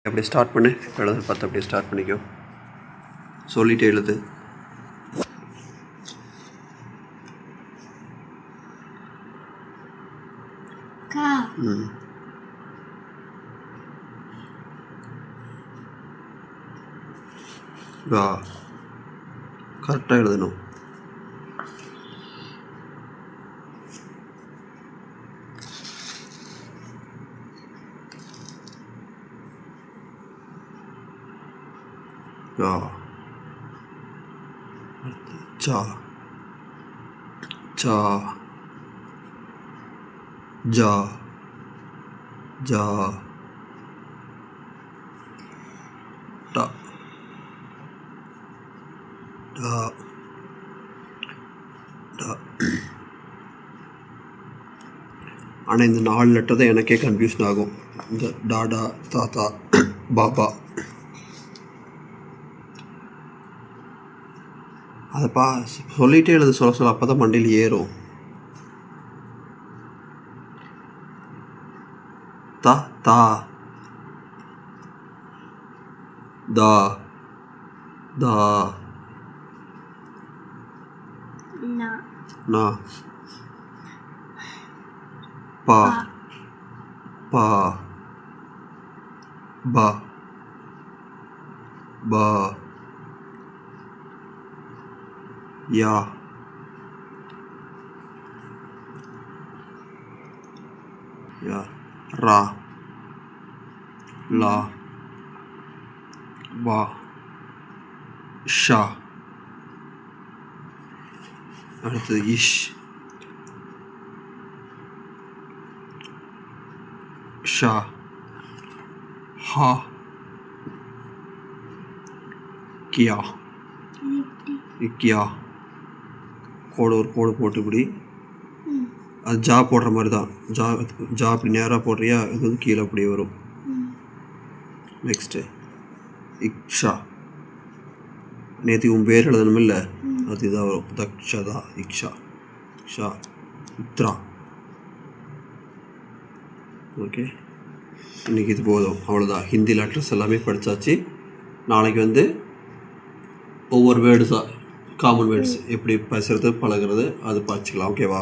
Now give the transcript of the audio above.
அப்படியே ஸ்டார்ட் பண்ணு. எழுத பார்த்து அப்படியே ஸ்டார்ட் பண்ணிக்கோ. சொல்லிட்டு எழுது. கரெக்டாக எழுதணும். ஜா ஜா ஜா ஜா டா டா டா. ஆனால் இந்த 4 லெட்டர் தான் எனக்கே கன்ஃபியூஷன் ஆகும். இந்த டாடா, தாத்தா, பாபா. அதைப்பா சொல்லிகிட்டே எழுத சொல்ல அப்போ தான் மண்டையில் ஏறும். தா தா தா தா நா பா பா பா பா யா யா ரா லா வா ஷா. அடுத்தது இஷ் ஷா ஹா கியா கியா. கோடு ஒரு கோடு போட்டு இப்படி அது ஜா போடுற மாதிரி தான். ஜா அப்படி நேராக போடுறியா, இது வந்து கீழே அப்படியே வரும். நெக்ஸ்ட்டு இக்ஷா. நேற்று உன் பேர் எழுதணும் இல்லை, அது இதாக வரும். தக்ஷதா இக்ஷா இக்ஷா உத்ரா. ஓகே, இன்றைக்கி இது போதும், அவ்வளோதான். ஹிந்தி லெட்டர்ஸ் எல்லாமே படித்தாச்சு. நாளைக்கு வந்து ஒவ்வொரு வேர்ட்ஸாக காமன் வேர்ட்ஸ் எப்படி பேசுகிறது பழகிறது அது படிச்சுக்கலாம். ஓகேவா?